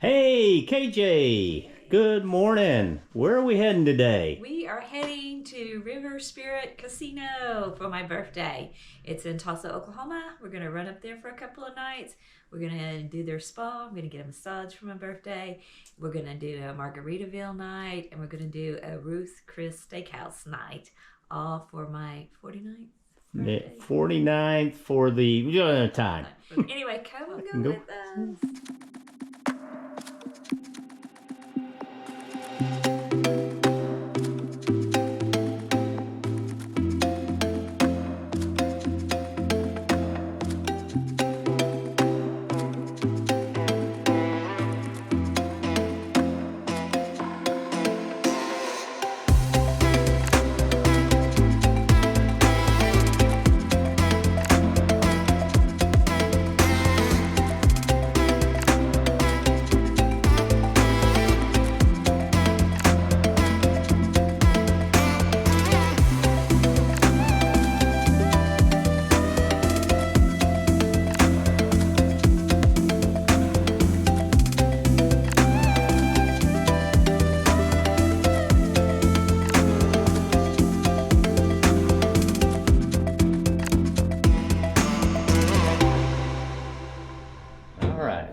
Hey, KJ, good morning. Where are we heading today? We are heading to River Spirit Casino for my birthday. It's in Tulsa, Oklahoma. We're going to run up there for a couple of nights. We're going to do their spa. I'm going to get a massage for my birthday. We're going to do a Margaritaville night, and we're going to do a Ruth Chris Steakhouse night, all for my 49th birthday. 49th for the we don't have time. Anyway, come and go with us.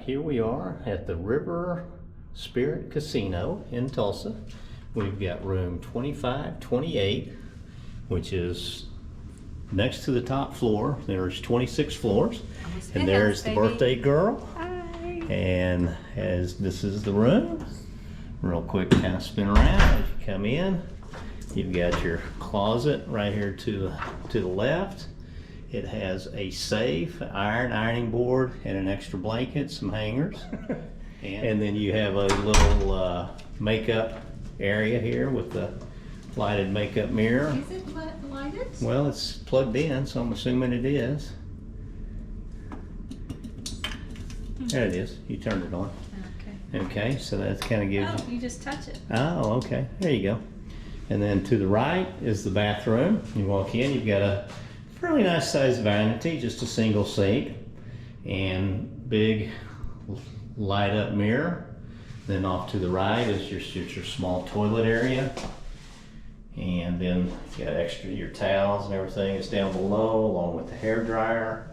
Here we are at the River Spirit Casino in Tulsa. We've got room 2528, which is next to the top floor. There's 26 floors, and there's the birthday girl. Hi. And as this is the room, real quick kind of spin around as you come in. You've got your closet right here to the left. It has a safe, ironing board, and an extra blanket, some hangers. And then you have a little makeup area here with the lighted makeup mirror. Is it lighted? Well, it's plugged in, so I'm assuming it is. There it is. You turned it on. Okay. Okay, so that kind of gives Oh, you just touch it. Oh, okay. There you go. And then to the right is the bathroom. You walk in, you've got a fairly nice sized vanity, just a single sink, and big light up mirror. Then off to the right is your small toilet area. And then you got your towels and everything is down below, along with the hair dryer.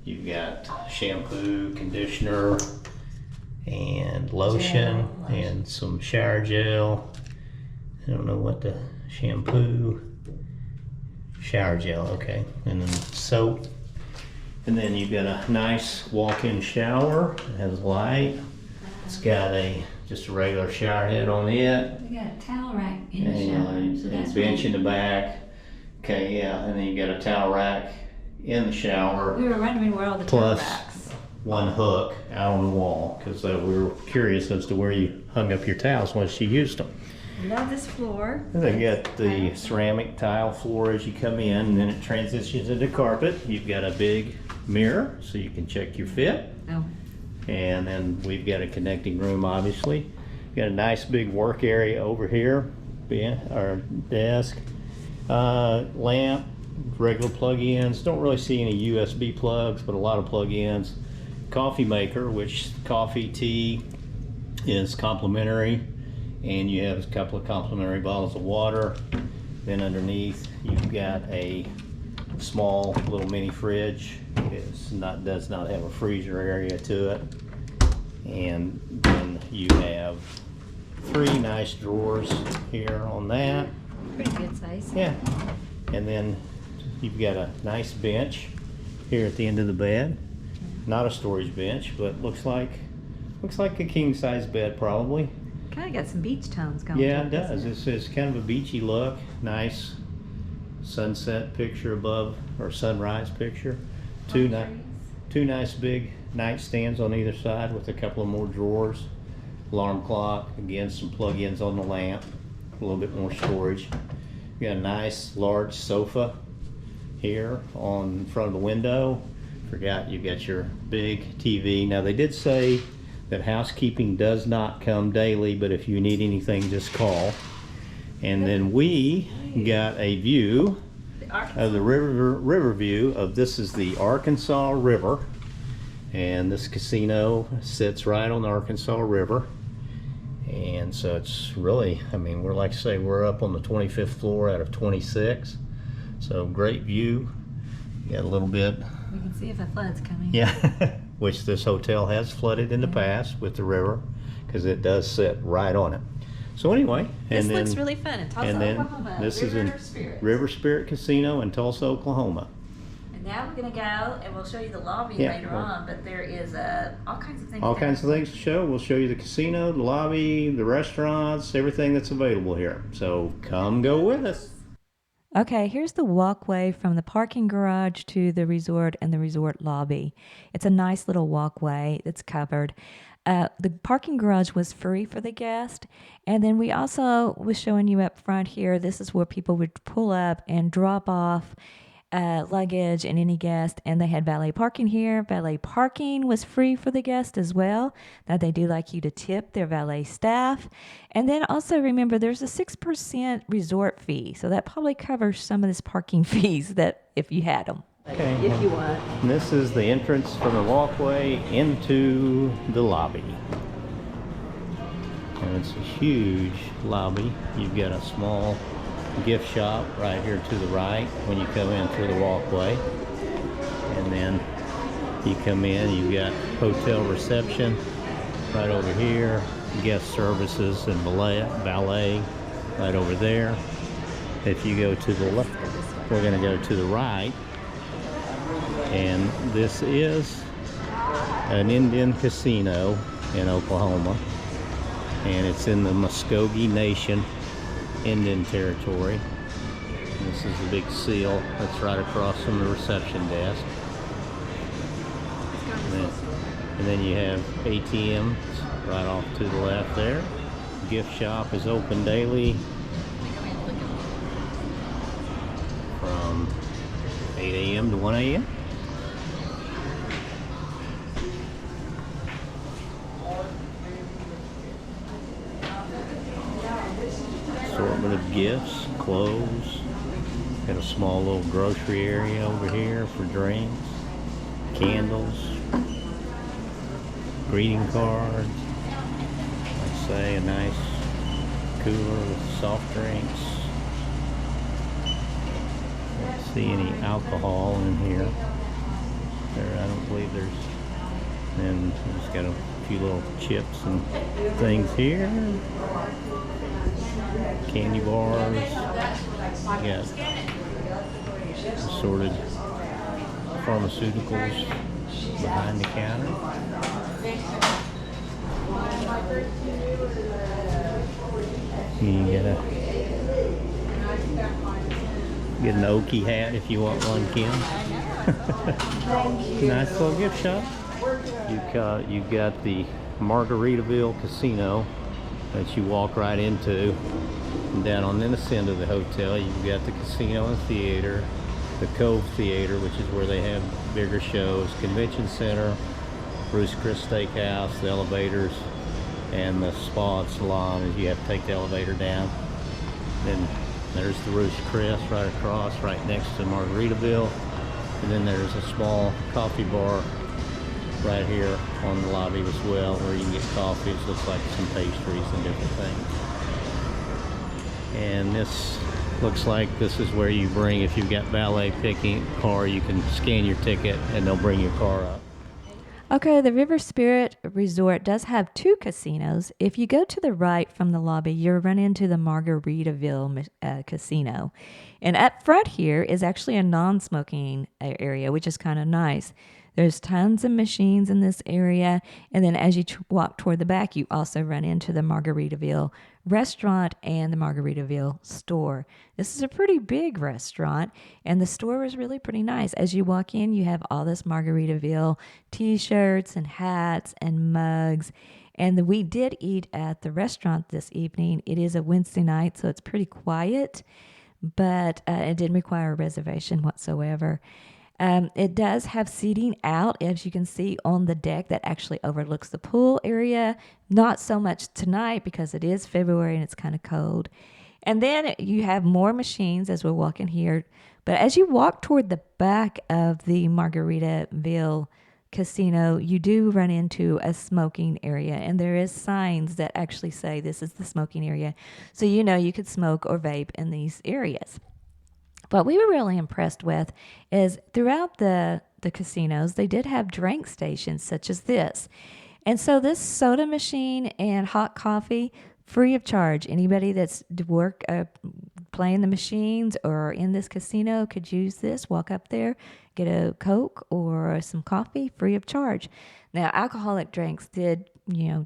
You've got shampoo, conditioner, and lotion, and some shower gel. I don't know what the shower gel, okay, and then soap. And then you've got a nice walk-in shower. It has light. It's got just a regular shower head on it. We got a towel rack in the shower. And a bench in the back. Okay, yeah, and then you got a towel rack in the shower. We were wondering where all the towel Plus racks. one hook out on the wall, because we were curious as to where you hung up your towels once you used them. Love this floor. And they got the ceramic tile floor as you come in, and then it transitions into carpet. You've got a big mirror so you can check your fit. Oh. And then we've got a connecting room, obviously. We've got a nice big work area over here, our desk, lamp, regular plug-ins. Don't really see any USB plugs, but a lot of plug-ins. Coffee maker, which coffee, tea is complimentary. And you have a couple of complimentary bottles of water. Then underneath you've got a small little mini fridge. Does not have a freezer area to it. And then you have 3 nice drawers here on that. Pretty good size. Yeah. And then you've got a nice bench here at the end of the bed. Not a storage bench, but looks like a king size bed probably. Kind of got some beach tones going. Yeah, it does. It's kind of a beachy look. Nice sunset picture above, or sunrise picture. Two nice big nightstands on either side with a couple of more drawers. Alarm clock. Again, some plug-ins on the lamp. A little bit more storage. You got a nice large sofa here in front of the window. Forgot you got your big TV. Now they did say that housekeeping does not come daily, but if you need anything, just call. And then we got a view of the river view of this is the Arkansas River, And this casino sits right on the Arkansas River. And so it's really, I mean, we're like I say, we're up on the 25th floor out of 26. So great view. You got a little bit. We can see if a flood's coming. Yeah, which this hotel has flooded in the past with the river because it does sit right on it. So anyway, This looks really fun in Tulsa, Oklahoma. This is in Spirit. River Spirit Casino in Tulsa, Oklahoma. And now we're going to go and we'll show you the lobby later on, but there is all kinds of things. All kinds of things to show. We'll show you the casino, the lobby, the restaurants, everything that's available here. So come go with us. Okay, here's the walkway from the parking garage to the resort and the resort lobby. It's a nice little walkway that's covered. The parking garage was free for the guest. And then we also was showing you up front here. This is where people would pull up and drop off luggage and any guest, and they had valet parking here. Valet parking was free for the guest as well. Now they do like you to tip their valet staff. And then also remember there's a 6% resort fee, so that probably covers some of this parking fees that if you had them. Okay. If you want. And this is the entrance from the walkway into the lobby. And it's a huge lobby. You've got a small gift shop right here to the right when you come in through the walkway. And then you come in, you've got hotel reception right over here, guest services and valet right over there. If you go to the left, we're going to go to the right. And this is an Indian casino in Oklahoma, and it's in the Muskogee Nation Indian Territory. And this is the big seal that's right across from the reception desk. And then you have ATMs right off to the left there. Gift shop is open daily from 8 a.m. to 1 a.m. Assortment of gifts, clothes. Got a small little grocery area over here for drinks, candles, greeting cards. Like I say, a nice cooler with soft drinks. Don't see any alcohol in here. I don't believe there's. And just got a few little chips and things here. Candy bars. You got assorted pharmaceuticals behind the counter. You get an Okie hat if you want one, Kim. Nice little gift shop. You've got the Margaritaville Casino that you walk right into. And down on this end of the hotel, you've got the casino and theater, the Cove Theater, which is where they have bigger shows, Convention Center, Ruth's Chris Steakhouse, the elevators, and the spa and salon as you have to take the elevator down. Then there's the Ruth's Chris right across, right next to Margaritaville. And then there's a small coffee bar right here on the lobby as well, where you can get coffee. It looks like some pastries and different things. And this looks like this is where you bring, if you've got valet picking car, you can scan your ticket and they'll bring your car up. Okay, the River Spirit Resort does have two casinos. If you go to the right from the lobby, you'll run into the Margaritaville Casino. And up front here is actually a non-smoking area, which is kind of nice. There's tons of machines in this area. And then as you walk toward the back, you also run into the Margaritaville restaurant and the Margaritaville store. This is a pretty big restaurant, and the store is really pretty nice. As you walk in, you have all this Margaritaville t-shirts and hats and mugs. And we did eat at the restaurant this evening. It is a Wednesday night, so it's pretty quiet, but it didn't require a reservation whatsoever. It does have seating out, as you can see, on the deck that actually overlooks the pool area. Not so much tonight because it is February and it's kind of cold. And then you have more machines as we're walking here. But as you walk toward the back of the Margaritaville casino, you do run into a smoking area, and there is signs that actually say this is the smoking area. So you know you could smoke or vape in these areas. What we were really impressed with is throughout the casinos, they did have drink stations such as this. And so this soda machine and hot coffee, free of charge. Anybody that's playing the machines or in this casino could use this. Walk up there, get a Coke or some coffee, free of charge. Now, alcoholic drinks did,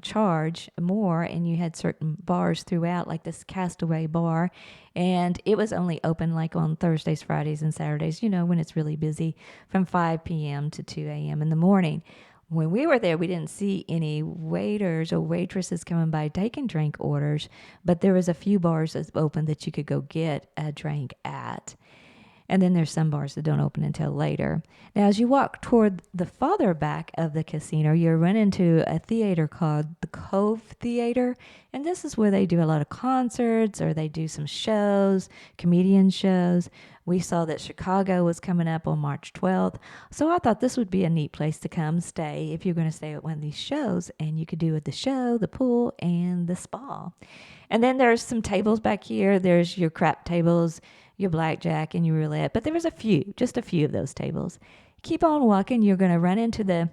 charge more, and you had certain bars throughout, like this Castaway bar, and it was only open like on Thursdays, Fridays, and Saturdays. When it's really busy, from 5 p.m. to 2 a.m. in the morning. When we were there, we didn't see any waiters or waitresses coming by taking drink orders, but there was a few bars that's open that you could go get a drink at. And then there's some bars that don't open until later. Now, as you walk toward the farther back of the casino, you'll run into a theater called the Cove Theater. And this is where they do a lot of concerts, or they do some shows, comedian shows. We saw that Chicago was coming up on March 12th. So I thought this would be a neat place to come stay if you're going to stay at one of these shows. And you could do the show, the pool, and the spa. And then there's some tables back here. There's your crap tables, your blackjack, and your roulette. But there was just a few of those tables. Keep on walking. You're going to run into the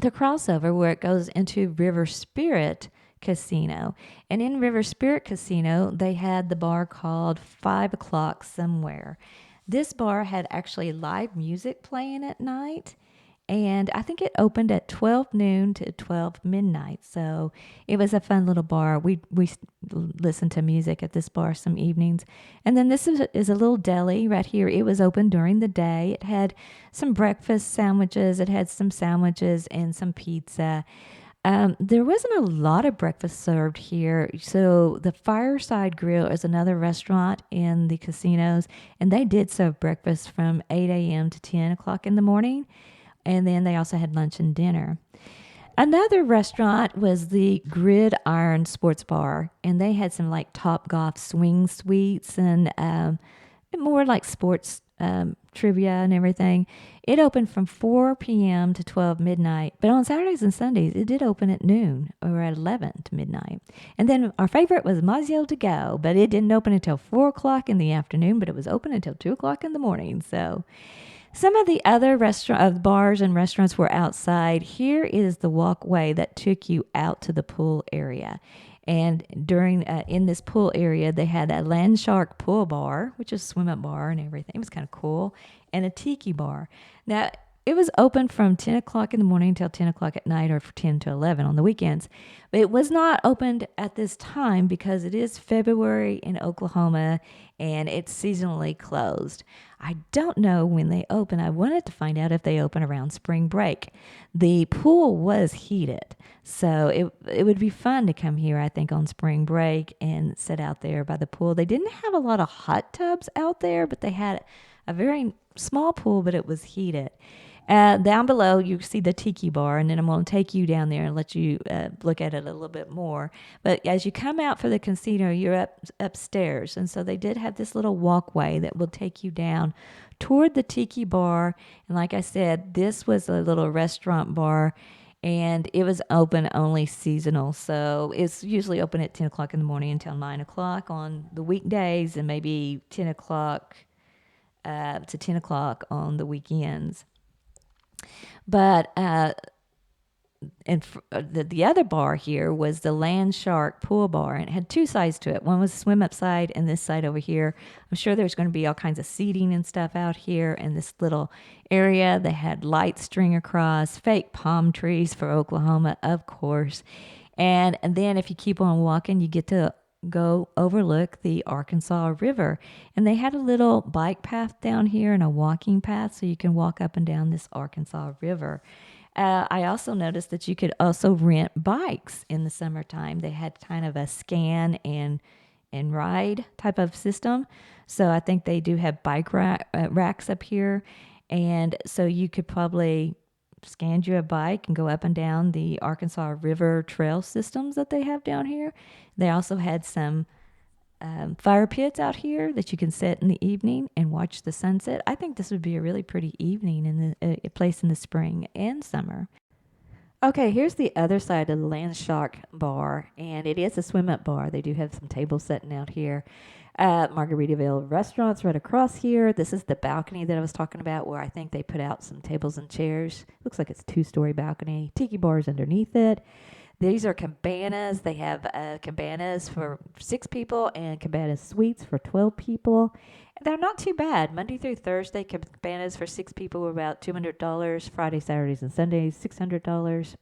crossover where it goes into River Spirit Casino. And in River Spirit Casino, they had the bar called 5 o'clock somewhere. This bar had actually live music playing at night. And I think it opened at 12 noon to 12 midnight. So it was a fun little bar. We listened to music at this bar some evenings. And then this is a little deli right here. It was open during the day. It had some breakfast sandwiches. It had some sandwiches and some pizza. There wasn't a lot of breakfast served here. So the Fireside Grill is another restaurant in the casinos. And they did serve breakfast from 8 a.m. to 10 o'clock in the morning. And then they also had lunch and dinner. Another restaurant was the Gridiron Sports Bar, and they had some like Topgolf swing suites and more like sports trivia and everything. It opened from 4 p.m. to 12 midnight, but on Saturdays and Sundays, it did open at noon or at 11 to midnight. And then our favorite was Mazio to Go, but it didn't open until 4 o'clock in the afternoon, but it was open until 2 o'clock in the morning. So some of the other bars and restaurants were outside. Here is the walkway that took you out to the pool area. And in this pool area, they had a land shark pool bar, which is a swim-up bar and everything. It was kind of cool. And a tiki bar. Now, it was open from 10 o'clock in the morning until 10 o'clock at night, or from 10 to 11 on the weekends. But it was not opened at this time because it is February in Oklahoma and it's seasonally closed. I don't know when they open. I wanted to find out if they open around spring break. The pool was heated, so it would be fun to come here, I think, on spring break and sit out there by the pool. They didn't have a lot of hot tubs out there, but they had a very small pool, but it was heated. Down below, you see the tiki bar, and then I'm going to take you down there and let you look at it a little bit more. But as you come out for the casino, you're upstairs, and so they did have this little walkway that will take you down toward the tiki bar. And like I said, this was a little restaurant bar, and it was open only seasonal. So it's usually open at 10 o'clock in the morning until 9 o'clock on the weekdays, and maybe 10 o'clock to 10 o'clock on the weekends. But the other bar here was the Land Shark Pool Bar, and it had two sides to it. One was the swim up side, and this side over here. I'm sure there's going to be all kinds of seating and stuff out here in this little area. They had lights string across, fake palm trees for Oklahoma, of course. And then if you keep on walking, you get to go overlook the Arkansas River. And they had a little bike path down here and a walking path, so you can walk up and down this Arkansas River. I also noticed that you could also rent bikes in the summertime. They had kind of a scan and ride type of system. So I think they do have bike racks up here. And so you could probably scan you a bike and go up and down the Arkansas River trail systems that they have down here. They also had some fire pits out here that you can sit in the evening and watch the sunset. I think this would be a really pretty evening in a place in the spring and summer. Okay, here's the other side of the Land Shark Bar, and it is a swim-up bar. They do have some tables setting out here. Margaritaville restaurants right across here. This is the balcony that I was talking about, where I think they put out some tables and chairs. Looks like it's a two-story balcony. Tiki bars underneath it. These are cabanas. They have cabanas for 6 people and cabana suites for 12 people. They're not too bad. Monday through Thursday, cabanas for 6 people were about $200. Friday, Saturdays, and Sundays, $600.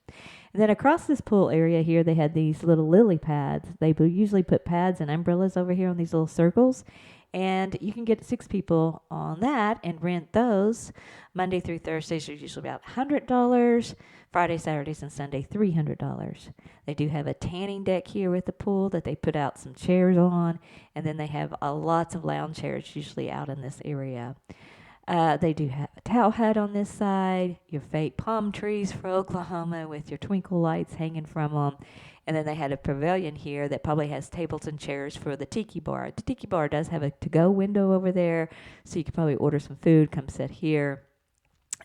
And then across this pool area here, they had these little lily pads. They usually put pads and umbrellas over here on these little circles. And you can get 6 people on that and rent those. Monday through Thursdays are usually about $100. Friday, Saturdays, and Sunday, $300. They do have a tanning deck here with the pool that they put out some chairs on. And then they have lots of lounge chairs usually out in this area. They do have a towel hut on this side, your fake palm trees for Oklahoma with your twinkle lights hanging from them. And then they had a pavilion here that probably has tables and chairs for the tiki bar. The tiki bar does have a to-go window over there, so you could probably order some food, come sit here,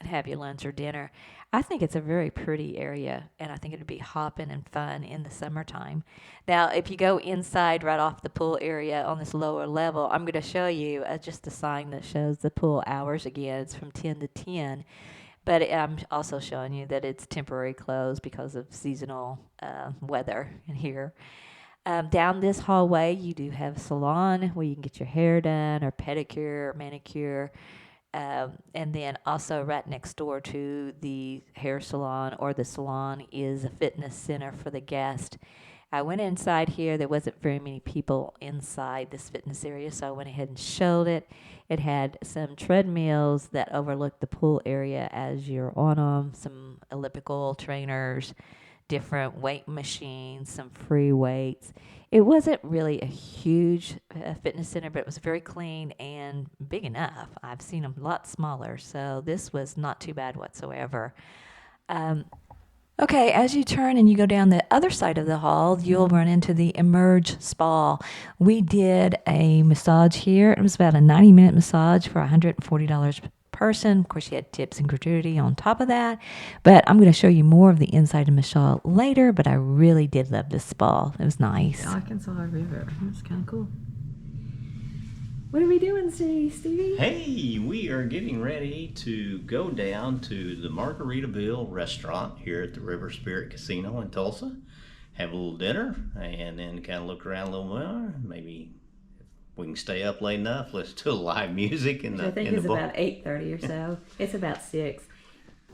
and have your lunch or dinner. I think it's a very pretty area, and I think it would be hopping and fun in the summertime. Now, if you go inside right off the pool area on this lower level, I'm going to show you just a sign that shows the pool hours again. It's from 10 to 10. But I'm also showing you that it's temporary closed because of seasonal weather in here. Down this hallway, you do have a salon where you can get your hair done or pedicure or manicure. And then also right next door to the hair salon or the salon is a fitness center for the guest. I went inside here. There wasn't very many people inside this fitness area, so I went ahead and showed it. It had some treadmills that overlooked the pool area as you're on them, some elliptical trainers, different weight machines, some free weights. It wasn't really a huge fitness center, but it was very clean and big enough. I've seen them a lot smaller, so this was not too bad whatsoever. Okay, as you turn and you go down the other side of the hall, you'll run into the Emerge Spa. We did a massage here. It was about a 90-minute massage for $140 per person. Of course, you had tips and gratuity on top of that. But I'm going to show you more of the inside of Michelle later, but I really did love this spa. It was nice. Arkansas River. That's kind of cool. What are we doing today, Stevie? Hey, we are getting ready to go down to the Margaritaville restaurant here at the River Spirit Casino in Tulsa, have a little dinner, and then kind of look around a little more. Maybe if we can stay up late enough, listen to live music in the I think in it's the bar. about 8:30 or so. It's about 6.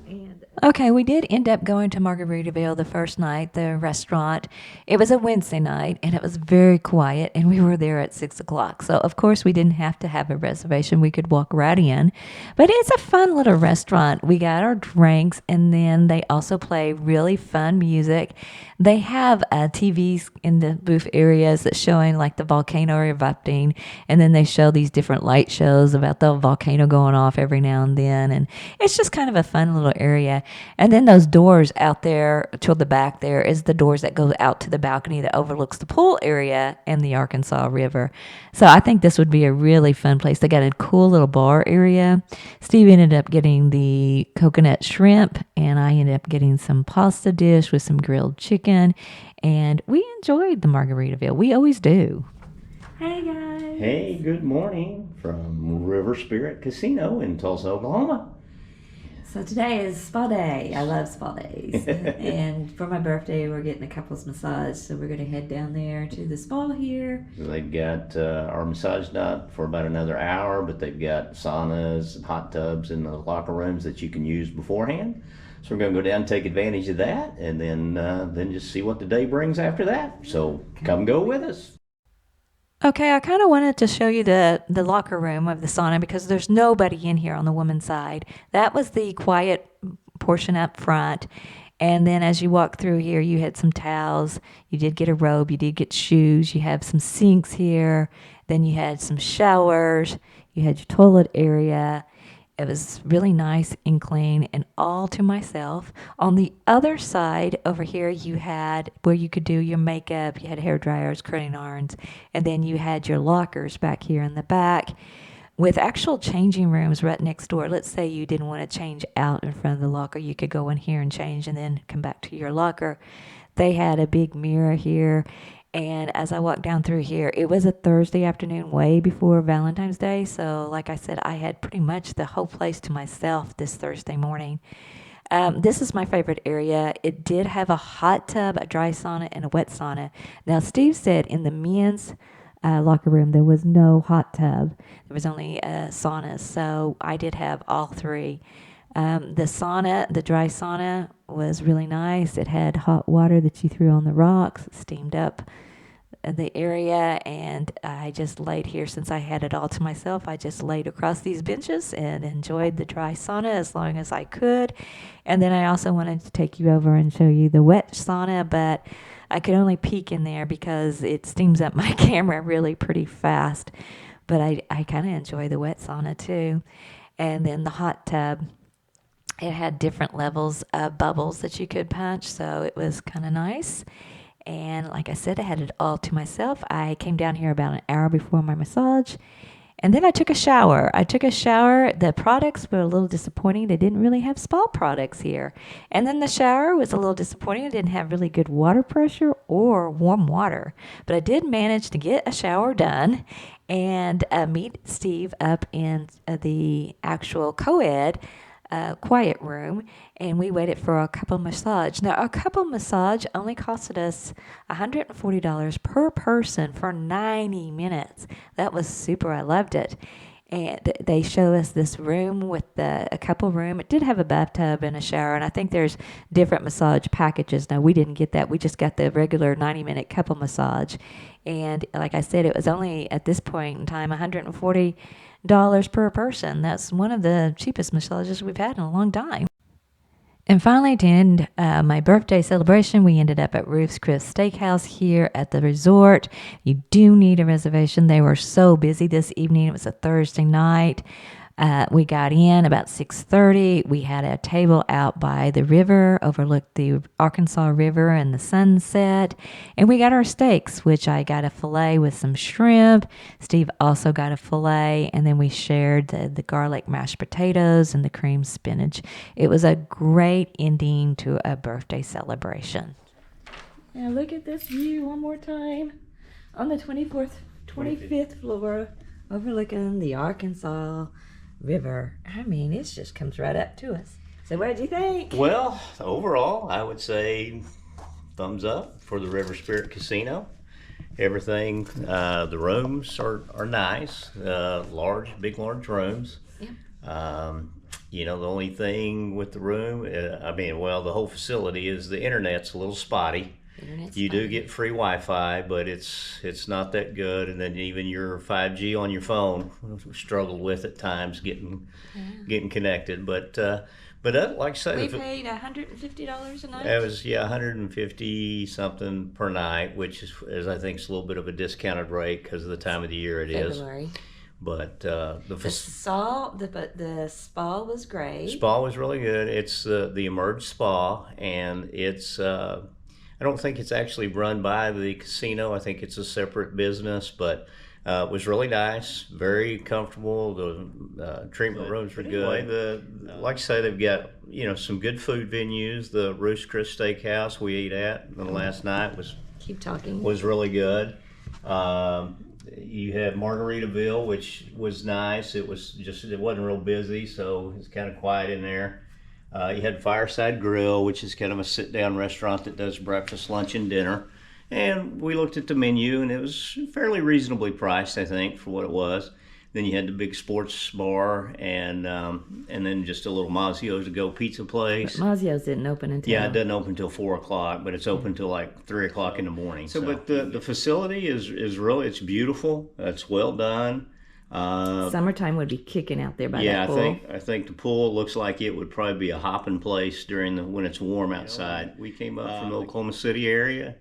And Okay, we did end up going to Margaritaville the first night, the restaurant. It was a Wednesday night, and it was very quiet, and we were there at 6 o'clock. So, of course, we didn't have to have a reservation. We could walk right in. But it's a fun little restaurant. We got our drinks, and then they also play really fun music. They have TVs in the booth areas that's showing like the volcano erupting, and then they show these different light shows about the volcano going off every now and then, and it's just kind of a fun little area. And then those doors out there to the back there is the doors that go out to the balcony that overlooks the pool area and the Arkansas River. So I think this would be a really fun place. They got a cool little bar area. Steve ended up getting the coconut shrimp, and I ended up getting some pasta dish with some grilled chicken. And we enjoyed the Margaritaville. We always do. Hey guys. Hey, good morning from River Spirit Casino in Tulsa, Oklahoma. So today is spa day. I love spa days. And for my birthday, we're getting a couples massage. So we're going to head down there to the spa here. They've got our massage not for about another hour, but they've got saunas and hot tubs in the locker rooms that you can use beforehand. So we're going to go down and take advantage of that, and then just see what the day brings after that. So come go with us. Okay, I kind of wanted to show you the locker room of the sauna because there's nobody in here on the woman's side. That was the quiet portion up front. And then as you walk through here, you had some towels. You did get a robe. You did get shoes. You have some sinks here. Then you had some showers. You had your toilet area. It was really nice and clean and all to myself. On the other side over here, you had where you could do your makeup. You had hair dryers, curling irons, and then you had your lockers back here in the back with actual changing rooms right next door. Let's say you didn't want to change out in front of the locker. You could go in here and change and then come back to your locker. They had a big mirror here. And as I walked down through here, it was a Thursday afternoon way before Valentine's Day. So, like I said, I had pretty much the whole place to myself this Thursday morning. This is my favorite area. It did have a hot tub, a dry sauna, and a wet sauna. Now, Steve said in the men's locker room there was no hot tub. There was only saunas. So I did have all three. The sauna, the dry sauna, was really nice. It had hot water that you threw on the rocks, steamed up the area, and I just laid here. Since I had it all to myself, I just laid across these benches and enjoyed the dry sauna as long as I could. And then I also wanted to take you over and show you the wet sauna, but I could only peek in there because it steams up my camera really pretty fast. But I kind of enjoy the wet sauna too. And then the hot tub, it had different levels of bubbles that you could punch, so it was kind of nice. And like I said, I had it all to myself. I came down here about an hour before my massage, and then I took a shower. The products were a little disappointing. They didn't really have spa products here. And then the shower was a little disappointing. It didn't have really good water pressure or warm water. But I did manage to get a shower done and meet Steve up in the actual co-ed quiet room, and we waited for a couple massage. Now, a couple massage only costed us $140 per person for 90 minutes. That was super. I loved it. And they show us this room with a couple room. It did have a bathtub and a shower, and I think there's different massage packages. Now, we didn't get that. We just got the regular 90-minute couple massage. And like I said, it was only at this point in time $140 per person. That's one of the cheapest massages we've had in a long time. And finally, to end my birthday celebration, we ended up at Ruth's Chris Steakhouse here at the resort. You do need a reservation. They were so busy this evening. It was a Thursday night. We got in about 6:30. We had a table out by the river, overlooked the Arkansas River and the sunset. And we got our steaks, which I got a filet with some shrimp. Steve also got a filet. And then we shared the garlic mashed potatoes and the cream spinach. It was a great ending to a birthday celebration. Now look at this view one more time on the 25th floor, overlooking the Arkansas River. I mean, it just comes right up to us. So what did you think? Well, overall, I would say thumbs up for the River Spirit Casino. Everything, the rooms are nice, large rooms. Yeah. The only thing with the room, the whole facility is the internet's a little spotty. You do get free Wi-Fi, but it's not that good. And then even your 5G on your phone, struggled with at times getting connected. But like I say, we paid $150 a night. It was $150 something per night, which is I think is a little bit of a discounted rate because of the time of the year it is. February. But the spa was great. Spa was really good. It's the Emerge Spa, and it's. I don't think it's actually run by the casino. I think it's a separate business, but it was really nice, very comfortable. The treatment rooms were good. Like I say, they've got some good food venues. The Ruth's Chris Steakhouse we ate at the last night was really good. You had Margaritaville, which was nice. It wasn't real busy, so it's kind of quiet in there. You had Fireside Grill, which is kind of a sit-down restaurant that does breakfast, lunch, and dinner. And we looked at the menu, and it was fairly reasonably priced, I think, for what it was. Then you had the big sports bar, and then just a little Mazio's to go pizza place. But Mazio's didn't open until... Yeah, it doesn't open until 4 o'clock, but it's open till like 3 o'clock in the morning. But the facility is really, it's beautiful. It's well done. Summertime would be kicking out there by that pool. I think the pool looks like it would probably be a hopping place when it's warm outside. We came up from the Oklahoma City area,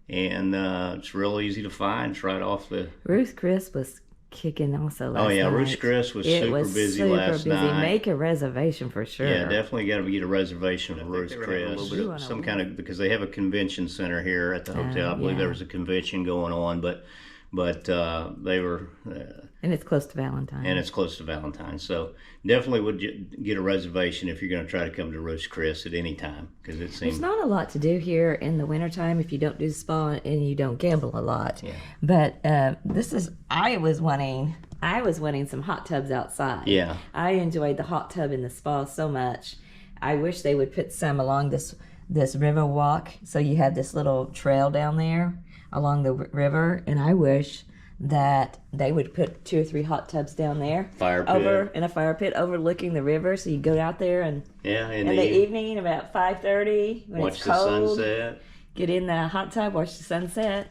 and it's real easy to find. It's right off the... Ruth's Chris was kicking also last Oh yeah, night. Ruth's Chris was It super was busy super last busy. night. Make a reservation for sure. Yeah, definitely got to get a reservation for Ruth's Chris. bit of- Some kind of, because they have a convention center here at the hotel. I believe yeah. there was a convention going on, but they were, And it's close to Valentine's. and it's close to Valentine's. So definitely would get a reservation if you're going to try to come to Ruth's Chris at any time, because it There's seems. not a lot to do here in the wintertime if you don't do spa and you don't gamble a lot. Yeah. But I was wanting some hot tubs outside. Yeah. I enjoyed the hot tub in the spa so much. I wish they would put some along this river walk, so you have this little trail down there along the river, and I wish that they would put 2 or 3 hot tubs down there. Fire pit. Over in a fire pit overlooking the river, so you go out there and Yeah, in the evening about 5:30 when watch it's the cold, sunset. get in the hot tub, watch the sunset.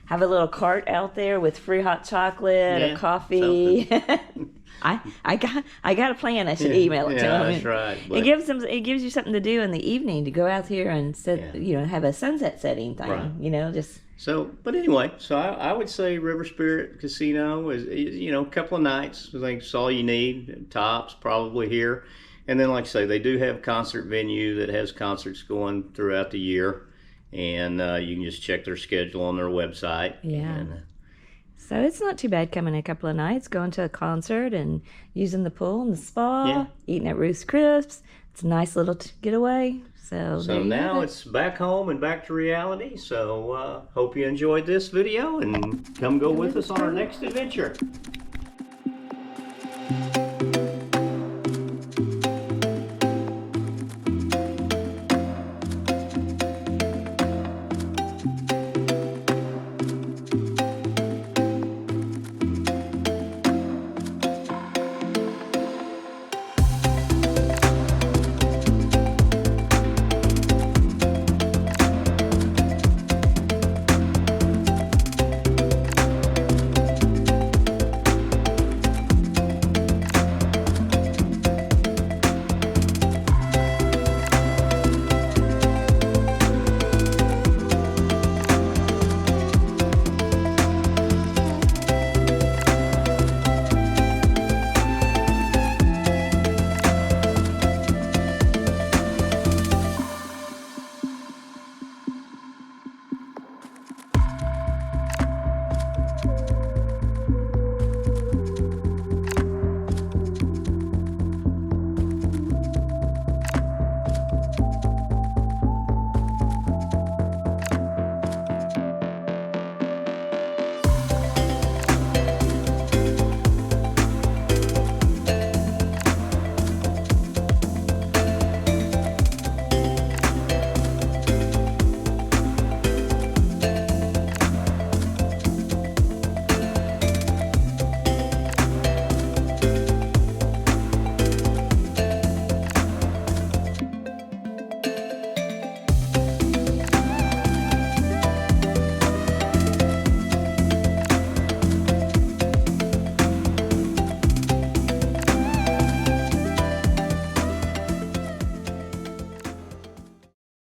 Have a little cart out there with free hot chocolate Yeah, or coffee. I got a plan. I should email it to Yeah, them. that's right. It gives you something to do in the evening to go out here and sit, Yeah. have a sunset setting thing. Right. Just So, but anyway, so I would say River Spirit Casino is, a couple of nights. I think it's all you need. Tops probably here. And then, like I say, they do have a concert venue that has concerts going throughout the year. And you can just check their schedule on their website. Yeah. And, so it's not too bad coming a couple of nights, going to a concert and using the pool and the spa, Yeah. eating at Ruth's Crisps. It's a nice little getaway. So there you now have it. it's back home and back to reality. So hope you enjoyed this video and come go with us on our next adventure.